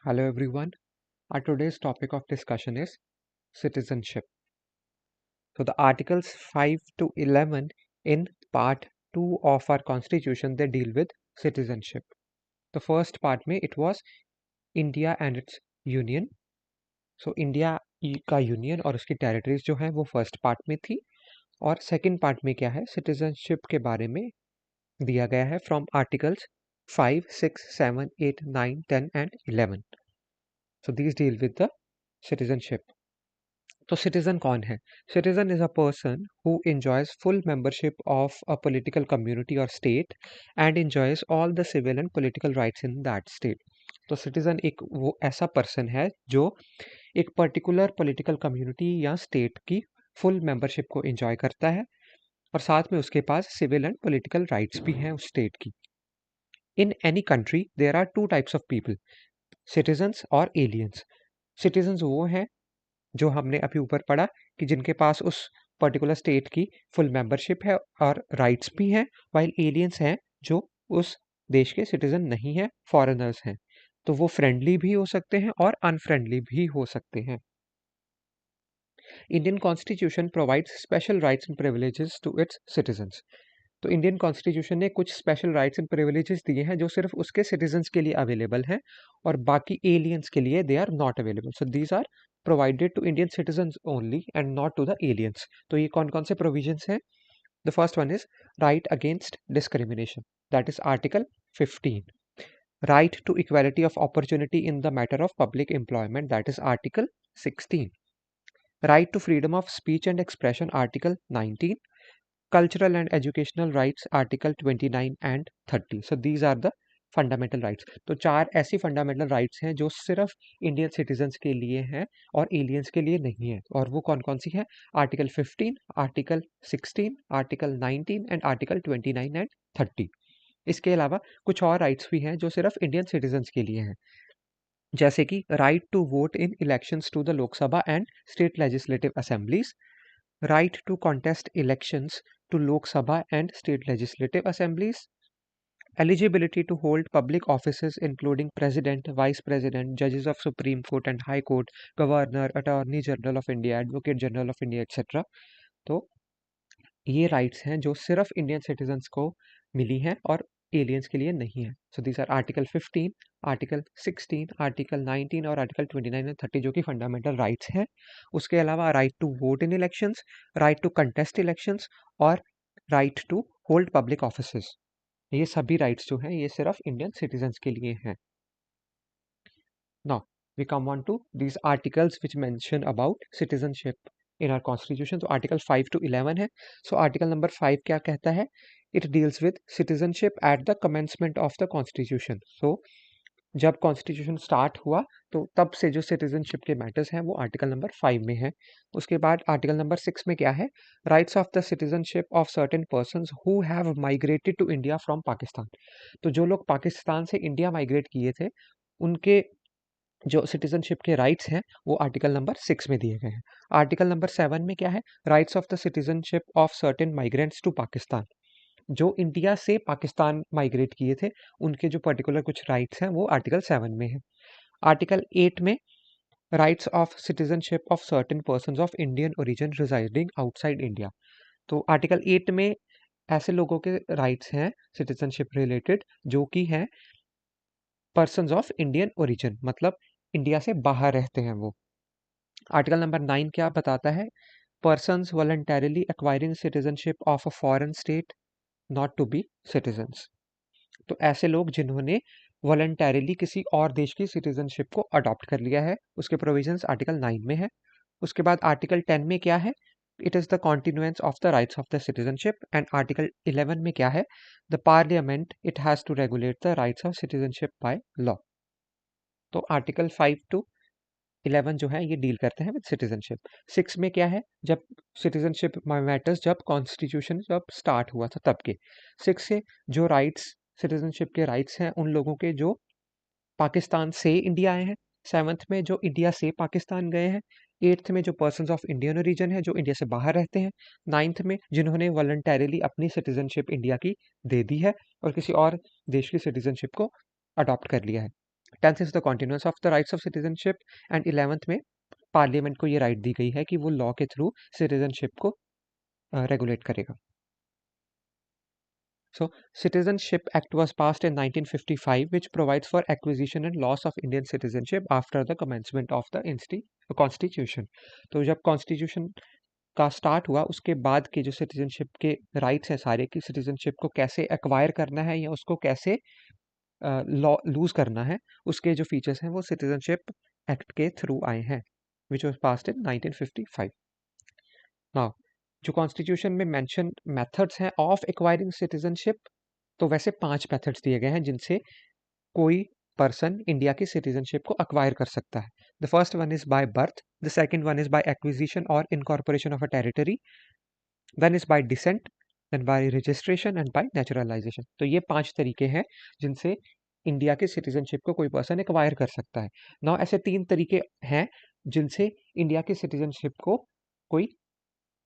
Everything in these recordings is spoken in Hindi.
Hello everyone. Our today's topic of discussion is citizenship. So the articles 5 to 11 in part 2 of our constitution they deal with citizenship. The first part में it was India and its union. So India का यूनियन और उसकी टेरिटरीज जो हैं वो फर्स्ट पार्ट में थी और सेकंड पार्ट में क्या है सिटीजनशिप के बारे में दिया गया है from articles 5, 6, 7, 8, 9, 10 and 11. So these deal with the citizenship. तो सिटीजन कौन है citizen is a person who enjoys full membership of a political community और state and enjoys all the civil and political rights in that state तो सिटीजन एक वो ऐसा पर्सन है जो एक पर्टिकुलर पॉलिटिकल कम्युनिटी या स्टेट की फुल मेंबरशिप को एंजॉय करता है और साथ में उसके पास सिविल एंड पॉलिटिकल राइट्स भी हैं उस स्टेट की in any country there are two types of people citizens और एलियंस सिटीजन्स वो हैं जो हमने अभी ऊपर पढ़ा कि जिनके पास उस पर्टिकुलर स्टेट की फुल मेंबरशिप है और राइट्स भी हैं वाइल एलियंस हैं जो उस देश के सिटीजन नहीं हैं फॉरेनर्स हैं तो वो फ्रेंडली भी हो सकते हैं और अनफ्रेंडली भी हो सकते हैं Indian constitution provides special rights and privileges to its citizens तो इंडियन कॉन्स्टिट्यूशन ने कुछ स्पेशल राइट्स एंड प्रिविलेजेस दिए हैं जो सिर्फ उसके सिटीजन्स के लिए अवेलेबल हैं और बाकी एलियंस के लिए they are not available so these are provided to Indian citizens only and not to the aliens तो ये कौन कौन से प्रोविजंस हैं the first one is right against discrimination that is article 15 right to equality of opportunity in the matter of public employment that is article 16 right to freedom of speech and expression article 19 cultural and educational rights article 29 and 30 so these are the fundamental rights तो चार ऐसी फंडामेंटल राइट्स हैं जो सिर्फ इंडियन सिटीजन्स के लिए हैं और एलियंस के लिए नहीं है और वो कौन कौन सी है article 15 article 16 article 19 and article 29 and 30 इसके अलावा कुछ और राइट्स भी हैं जो सिर्फ इंडियन सिटीजन्स के लिए हैं जैसे कि right to vote in elections to the Lok Sabha and state legislative assemblies right to contest elections to Lok Sabha and state legislative assemblies, eligibility to hold public offices including president, vice president, judges of Supreme Court and High Court, governor, attorney general of India, advocate general of India, etc. तो ये राइट्स हैं जो सिर्फ इंडियन सिटीजन्स को मिली हैं और एलियंस के लिए नहीं है so these are article 15 article 16 article 19 और आर्टिकल 29 एंड 30 जो कि फंडामेंटल राइट्स हैं उसके अलावा right to vote in elections right to contest elections और right to hold public offices ये सभी राइट्स जो हैं ये सिर्फ इंडियन सिटीजन्स के लिए हैं now we come on to these articles which mention about citizenship in our constitution तो आर्टिकल 5 to 11 है सो आर्टिकल नंबर 5 क्या कहता है it deals with citizenship at the commencement of the constitution so जब कॉन्स्टिट्यूशन स्टार्ट हुआ तो तब से जो सिटीजनशिप के मैटर्स हैं वो आर्टिकल नंबर 5 में है उसके बाद आर्टिकल नंबर 6 में क्या है rights of the citizenship of certain persons who have migrated to India from Pakistan तो जो लोग पाकिस्तान से इंडिया माइग्रेट किए थे उनके जो सिटीजनशिप के राइट्स हैं वो आर्टिकल नंबर 6 में दिए गए हैं आर्टिकल नंबर 7 में क्या है rights of the citizenship of certain migrants to Pakistan जो इंडिया से पाकिस्तान माइग्रेट किए थे उनके जो पर्टिकुलर कुछ राइट्स हैं वो आर्टिकल 7 में है आर्टिकल 8 में rights of citizenship of certain persons of Indian origin residing outside India तो आर्टिकल 8 में ऐसे लोगों के राइट्स हैं सिटीजनशिप रिलेटेड जो कि हैं पर्संस ऑफ इंडियन ओरिजिन मतलब इंडिया से बाहर रहते हैं वो आर्टिकल नंबर 9 क्या बताता है persons voluntarily acquiring citizenship of a foreign state not to be citizens तो ऐसे लोग जिन्होंने वॉलंटरली किसी और देश की सिटीजनशिप को अडॉप्ट कर लिया है उसके प्रोविजंस आर्टिकल 9 में है उसके बाद आर्टिकल 10 में क्या है it is the continuance of the rights of the citizenship and article 11 में क्या है the parliament it has to regulate the rights of citizenship by law तो आर्टिकल 5 टू 11 जो है ये डील करते हैं विद सिटीजनशिप 6 में क्या है जब सिटीजनशिप मैटर्स जब कॉन्स्टिट्यूशन जब स्टार्ट हुआ था तब के 6 से जो राइट्स सिटीजनशिप के राइट्स हैं उन लोगों के जो पाकिस्तान से इंडिया आए हैं 7th में जो इंडिया से पाकिस्तान गए हैं 8th में जो पर्संस ऑफ इंडियन ओरिजिन है जो इंडिया से बाहर रहते हैं 9th में जिन्होंने वॉलंटरली अपनी सिटीजनशिप इंडिया की दे दी है और किसी और देश की सिटीजनशिप को अडॉप्ट कर लिया है 10th is the continuous of the rights of citizenship, and 11th में पार्लियामेंट को ये राइट दी गई है कि वो लॉ के थ्रू सिटीजनशिप को रेगुलेट करेगा. So, Citizenship Act was passed in 1955, which provides for acquisition and loss of Indian citizenship after the commencement of the Constitution. तो जब Constitution का स्टार्ट हुआ उसके बाद के जो सिटीजनशिप के राइट्स हैं सारे की सिटीजनशिप को कैसे एक्वायर करना है या उसको कैसे लॉ लूज करना है, उसके जो फीचर्स हैं वो सिटीजनशिप एक्ट के थ्रू आए हैं, which was passed in 1955. Now जो कॉन्स्टिट्यूशन में मेंशन मेथड्स हैं ऑफ एक्वायरिंग सिटीजनशिप, तो वैसे 5 मेथड्स दिए गए हैं जिनसे कोई पर्सन इंडिया की सिटीजनशिप को अक्वायर कर सकता है. The first one is by birth, the second one is by acquisition और incorporation of a territory, then is by descent, then by registration and by naturalization. तो ये 5 तरीके हैं जिनसे इंडिया के सिटीजनशिप को कोई पर्सन एक्वायर कर सकता है. नाउ ऐसे 3 तरीके हैं जिनसे इंडिया की सिटीजनशिप को कोई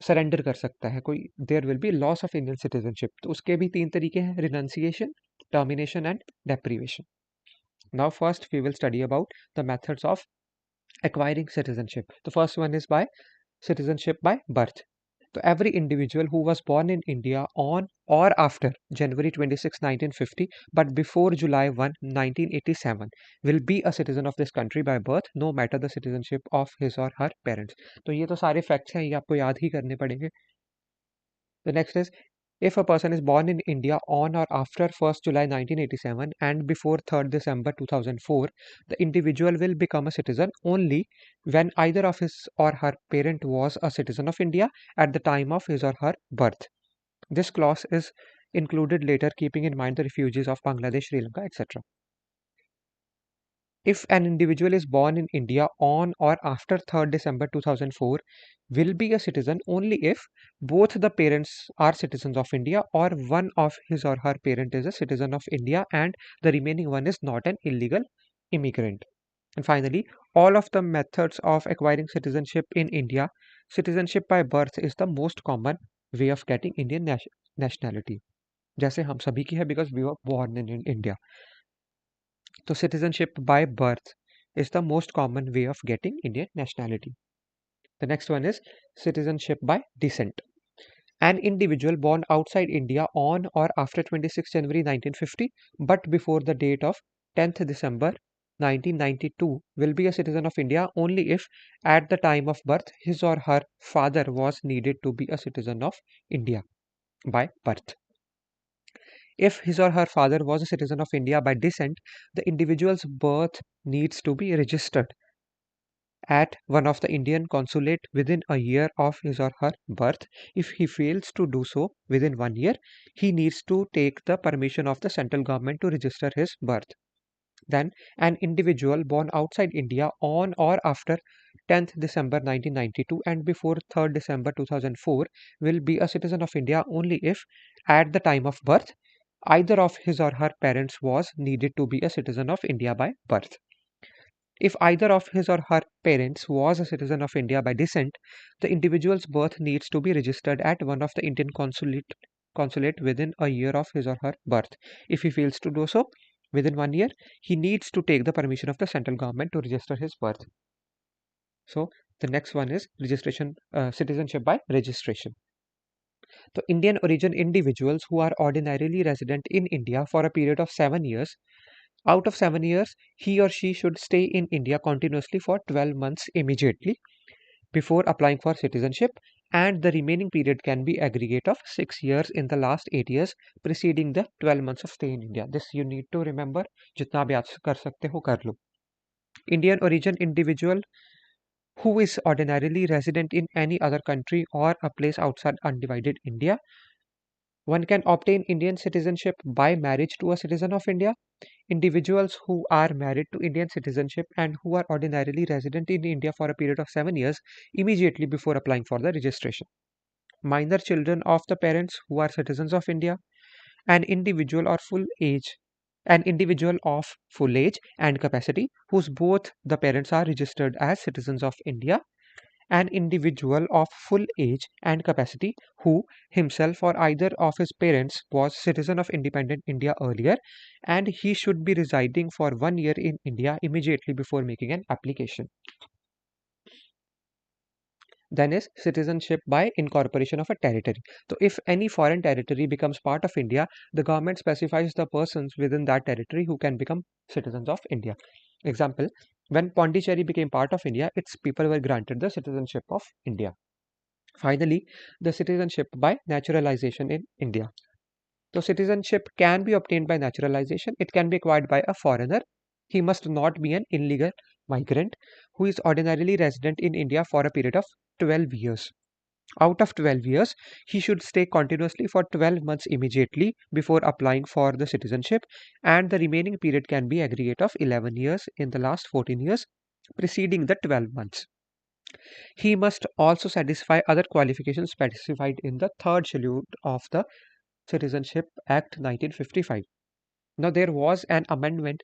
सरेंडर कर सकता है, कोई there will be loss of Indian citizenship. तो उसके भी 3 तरीके हैं, renunciation, termination and deprivation. Now first we will study about the methods of acquiring citizenship. The first one is by citizenship by birth. So every individual who was born in India on or after January 26, 1950 but before July 1, 1987 will be a citizen of this country by birth, no matter the citizenship of his or her parents. तो ये तो सारे facts हैं, ये आपको याद ही करने पड़ेंगे. The next is, if a person is born in India on or after 1st July 1987 and before 3rd December 2004, the individual will become a citizen only when either of his or her parent was a citizen of India at the time of his or her birth. This clause is included later, keeping in mind the refugees of Bangladesh, Sri Lanka, etc. If an individual is born in India on or after 3rd December 2004, will be a citizen only if both the parents are citizens of India or one of his or her parent is a citizen of India and the remaining one is not an illegal immigrant. And finally, all of the methods of acquiring citizenship in India, citizenship by birth is the most common way of getting Indian nationality. जैसे हम सभी की है, because we were born in India. So citizenship by birth is the most common way of getting Indian nationality. The next one is citizenship by descent. An individual born outside India on or after 26 January 1950 but before the date of 10th December 1992 will be a citizen of India only if at the time of birth his or her father was needed to be a citizen of India by birth. If his or her father was a citizen of India by descent, the individual's birth needs to be registered at one of the Indian consulate within a year of his or her birth. If he fails to do so within 1 year, he needs to take the permission of the central government to register his birth. Then, an individual born outside India on or after 10th December 1992 and before 3rd December 2004 will be a citizen of India only if, at the time of birth, either of his or her parents was needed to be a citizen of India by birth. If either of his or her parents was a citizen of India by descent, the individual's birth needs to be registered at one of the Indian consulate within a year of his or her birth. If he fails to do so within 1 year, he needs to take the permission of the central government to register his birth. So the next one is citizenship by registration. The Indian origin individuals who are ordinarily resident in India for a period of 7 years. Out of 7 years, he or she should stay in India continuously for 12 months immediately before applying for citizenship, and the remaining period can be aggregate of 6 years in the last 8 years preceding the 12 months of stay in India. This you need to remember. जितना भी याद कर सकते हो कर लो. Indian origin individual who is ordinarily resident in any other country or a place outside undivided India. One can obtain Indian citizenship by marriage to a citizen of India. Individuals who are married to Indian citizenship and who are ordinarily resident in India for a period of 7 years immediately before applying for the registration. Minor children of the parents who are citizens of India. An individual of full age and capacity whose both the parents are registered as citizens of India, an individual of full age and capacity who himself or either of his parents was citizen of independent India earlier, and he should be residing for 1 year in India immediately before making an application. Then is citizenship by incorporation of a territory. So if any foreign territory becomes part of India, the government specifies the persons within that territory who can become citizens of India. Example, when Pondicherry became part of India, its people were granted the citizenship of India. Finally, the citizenship by naturalization in India. So citizenship can be obtained by naturalization. It can be acquired by a foreigner. He must not be an illegal migrant who is ordinarily resident in India for a period of 12 years. Out of 12 years, he should stay continuously for 12 months immediately before applying for the citizenship, and the remaining period can be aggregate of 11 years in the last 14 years preceding the 12 months. He must also satisfy other qualifications specified in the third schedule of the Citizenship Act 1955. Now, there was an amendment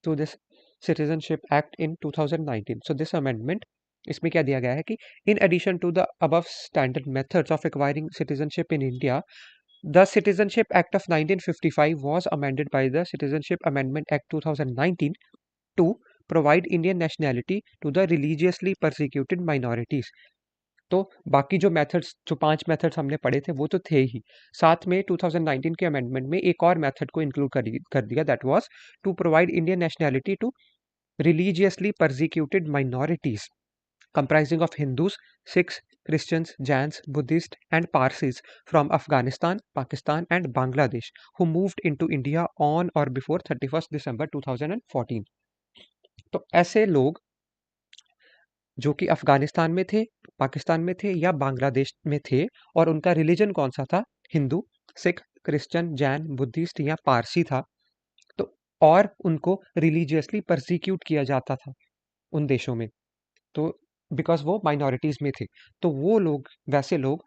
to this Citizenship Act in 2019. So, this amendment, इसमें क्या दिया गया है कि in addition to the above standard methods of acquiring citizenship in India, the Citizenship Act of 1955 was amended by the Citizenship Amendment Act 2019 to provide Indian nationality to the religiously persecuted minorities. तो बाकी जो मेथड्स जो 5 मेथड्स हमने पढ़े थे वो तो थे ही, साथ में 2019 के अमेंडमेंट में एक और मेथड को इंक्लूड कर दिया, that was to provide Indian nationality to religiously persecuted minorities comprising of Hindus, Sikhs, Christians, Jains, Buddhists, and Parsis from Afghanistan, Pakistan, and Bangladesh who moved into India on or before 31st December 2014. तो ऐसे लोग जो कि अफगानिस्तान में थे, पाकिस्तान में थे या बांग्लादेश में थे और उनका रिलीजन कौन सा था? हिंदू, सिख, क्रिश्चियन, जैन, बुद्धिस्ट या पारसी था। तो और उनको रिलीजियसली परसिक्यूट किया जाता था उन देशों में, तो बिकॉज वो माइनॉरिटीज में थे। तो वो लोग, वैसे लोग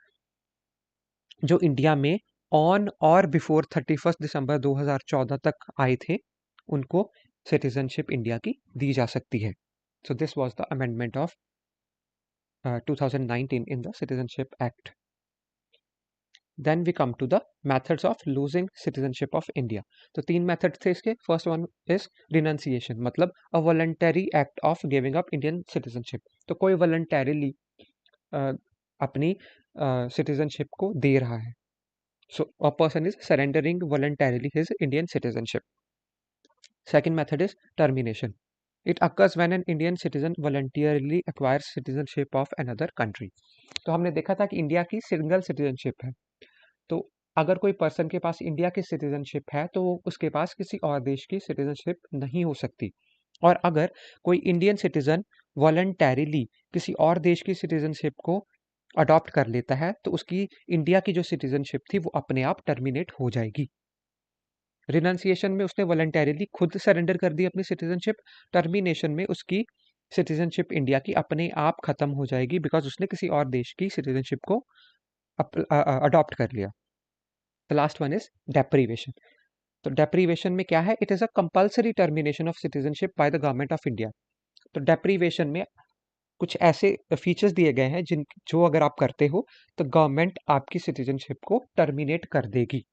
जो इंडिया में ऑन और बिफोर 31 दिसंबर 2014 तक आए थे, उनको सिटीजनशिप इंडिया की दी जा सकती है। So this was the amendment of 2019 in the Citizenship Act. Then we come to the methods of losing citizenship of India. तो 3 methods थे इसके. First one is renunciation, मतलब a voluntary act of giving up Indian citizenship. तो कोई voluntarily अपनी citizenship को दे रहा है. So a person is surrendering voluntarily his Indian citizenship. Second method is termination. It occurs when an Indian citizen voluntarily acquires citizenship of another country. तो हमने देखा था कि इंडिया की सिंगल सिटीजनशिप है, तो अगर कोई पर्सन के पास इंडिया की सिटीजनशिप है तो उसके पास किसी और देश की सिटीजनशिप नहीं हो सकती। और अगर कोई इंडियन सिटीजन वॉलंटैरिली किसी और देश की सिटीजनशिप को अडॉप्ट कर लेता है तो उसकी इंडिया की जो सिटीजनशिप थी वो अपने आप टर्मिनेट हो जाएगी। रिनाउंसिएशन में उसने वॉलंटैरिली खुद सरेंडर कर दी अपनी सिटीजनशिप, टर्मिनेशन में उसकी सिटीजनशिप इंडिया की अपने आप खत्म हो जाएगी बिकॉज उसने किसी और देश की सिटीजनशिप को अडॉप्ट कर लिया। The last one is deprivation. तो डेप्रीवेशन में क्या है? It is a compulsory termination of citizenship bye the government of India. तो डेप्रीवेशन में कुछ ऐसे फीचर्स दिए गए हैं जिन जो अगर आप करते हो तो गवर्नमेंट आपकी सिटीजनशिप को टर्मिनेट कर देगी।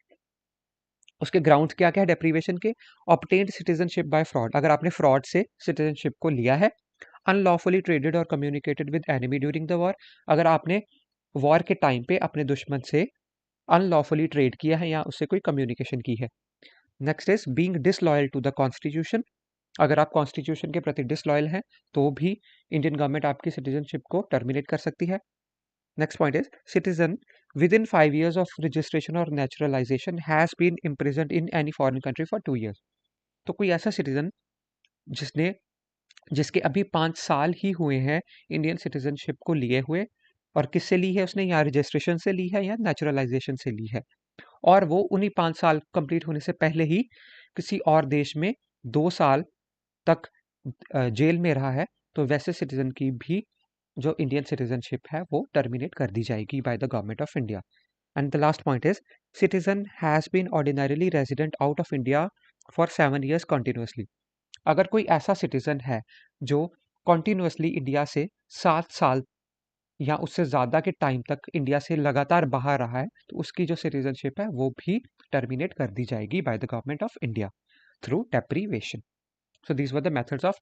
उसके ग्राउंड्स क्या क्या है डेप्रीवेशन के? ऑब्टेन्ड सिटीजनशिप बाय फ्रॉड, अगर आपने फ्रॉड से सिटीजनशिप को लिया है। अनलॉफुली ट्रेडेड और communicated with enemy during the war, अगर आपने वॉर के टाइम पे अपने दुश्मन से अनलॉफुली ट्रेड किया है या उससे कोई कम्युनिकेशन की है। Next is being disloyal to the constitution, अगर आप कॉन्स्टिट्यूशन के प्रति डिसलॉयल हैं तो भी इंडियन गवर्नमेंट आपकी सिटीजनशिप को टर्मिनेट कर सकती है। Next point is citizen within 5 years of registration or naturalization has been imprisoned in any foreign country for 2 years. तो कोई ऐसा सिटीजन जिसने जिसके अभी 5 साल ही हुए हैं इंडियन सिटीजनशिप को लिए हुए, और किससे ली है उसने? या रजिस्ट्रेशन से ली है या नेचुरलाइजेशन से ली है, और वो उन्हीं 5 साल कंप्लीट होने से पहले ही किसी और देश में 2 साल तक जेल में रहा है, तो वैसे सिटीजन की भी जो इंडियन सिटीजनशिप है वो टर्मिनेट कर दी जाएगी by the government of India. And the last point is citizen has been ordinarily resident out of India for 7 years continuously, अगर कोई ऐसा सिटीजन है जो कॉन्टिन्यूसली इंडिया से 7 साल या उससे ज़्यादा के टाइम तक इंडिया से लगातार बाहर रहा है, तो उसकी जो सिटीजनशिप है वो भी टर्मिनेट कर दी जाएगी by the government of India through deprivation. So these were the methods of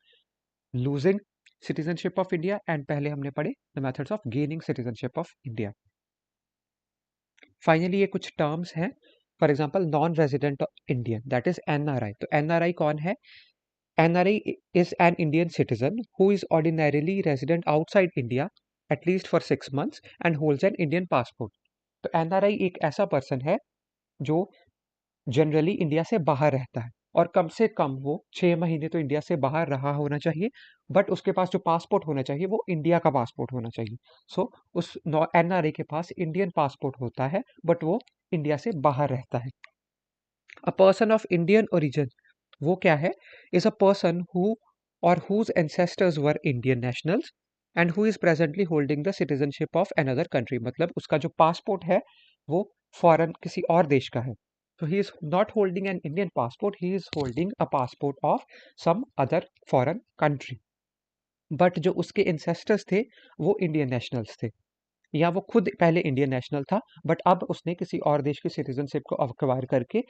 losing citizenship of India and पहले हमने पढ़े the methods of gaining citizenship of India. Finally ये कुछ टर्म्स हैं, for example non resident Indian, that is NRI. तो एनआरआई कौन है? NRI is an Indian citizen who is ordinarily resident outside India at least for 6 months and holds an Indian passport. तो NRI एक ऐसा पर्सन है जो जनरली इंडिया से बाहर रहता है और कम से कम वो 6 महीने तो इंडिया से बाहर रहा होना चाहिए, बट उसके पास जो पासपोर्ट होना चाहिए वो इंडिया का पासपोर्ट होना चाहिए। सो उस NRI के पास इंडियन पासपोर्ट होता है बट वो इंडिया से बाहर रहता है। A person of Indian origin वो क्या है? इज अ पर्सन हु और whose ancestors were Indian nationals and who is presently holding the citizenship of another country. मतलब उसका जो पासपोर्ट है वो फॉरेन किसी और देश का है। तो he is not holding an Indian passport, he is holding a passport of some other foreign country, but जो उसके एंसेस्टर्स थे वो इंडियन नेशनल्स थे, या वो खुद पहले इंडियन नेशनल था बट अब उसने किसी और देश की सिटीजनशिप को अक्वायर करके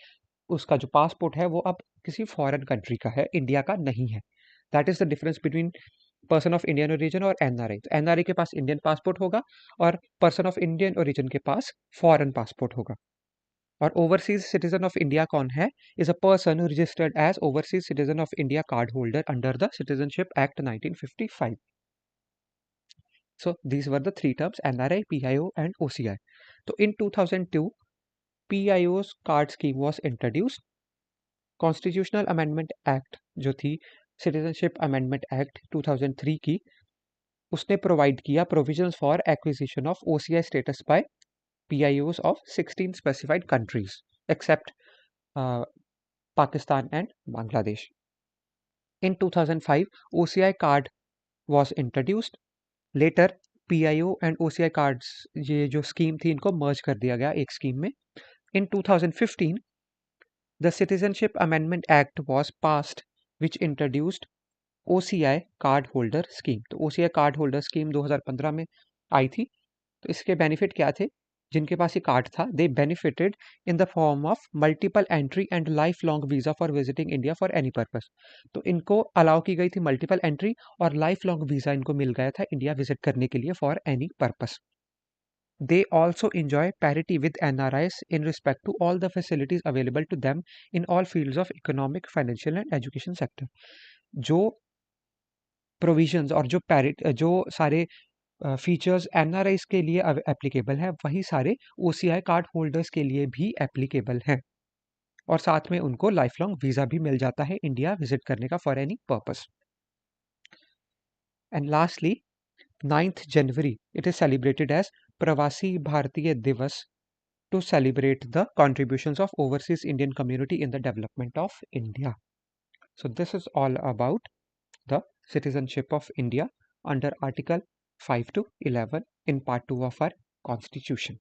उसका जो पासपोर्ट है वो अब किसी फॉरेन कंट्री का है, इंडिया का नहीं है। That is the difference between person of Indian origin और एनआरआई। तो एनआरआई के पास इंडियन पासपोर्ट होगा और पर्सन ऑफ इंडियन ओरिजिन के पास फॉरेन पासपोर्ट होगा। और ओवरसीज सिटीजन ऑफ इंडिया कौन है? Is a person registered as overseas citizen of India card holder under the citizenship act 1955। So these were the three terms: NRI, PIO and OCI. So in 2002, PIO's card scheme was introduced. Constitutional Amendment Act जो थी Citizenship Amendment Act 2003 की, उसने प्रोवाइड किया provisions for acquisition of OCI status by PIOs of 16 specified countries except Pakistan and Bangladesh. In 2005, OCI card was introduced. Later PIO and OCI cards ये जो स्कीम थी इनको मर्ज कर दिया गया एक स्कीम में। In 2015, the Citizenship Amendment Act was passed, which introduced OCI card holder scheme. तो OCI कार्ड होल्डर स्कीम 2015 में आई थी। तो इसके बेनिफिट क्या थे? जिनके पास ये कार्ड था they benefited in the form of multiple entry and life long visa for visiting India for any purpose. तो इनको अलाउ की गई थी मल्टीपल एंट्री और लाइफ लॉन्ग वीजा इनको मिल गया था इंडिया विजिट करने के लिए for any purpose. They also enjoy parity with NRIs in respect to all the facilities available to them in all fields of economic, financial and education sector. जो प्रोविजंस और जो सारे फीचर्स एनआरआईज के लिए एप्लीकेबल है वही सारे ओसीआई कार्ड होल्डर्स के लिए भी एप्लीकेबल हैं, और साथ में उनको लाइफ लॉन्ग वीजा भी मिल जाता है इंडिया विजिट करने का for any purpose. And lastly 9th January it is celebrated as Pravasi Bharatiya Divas to celebrate the contributions of overseas Indian community in the development of India. So this is all about the citizenship of India under Article 5 to 11 in Part 2 of our Constitution.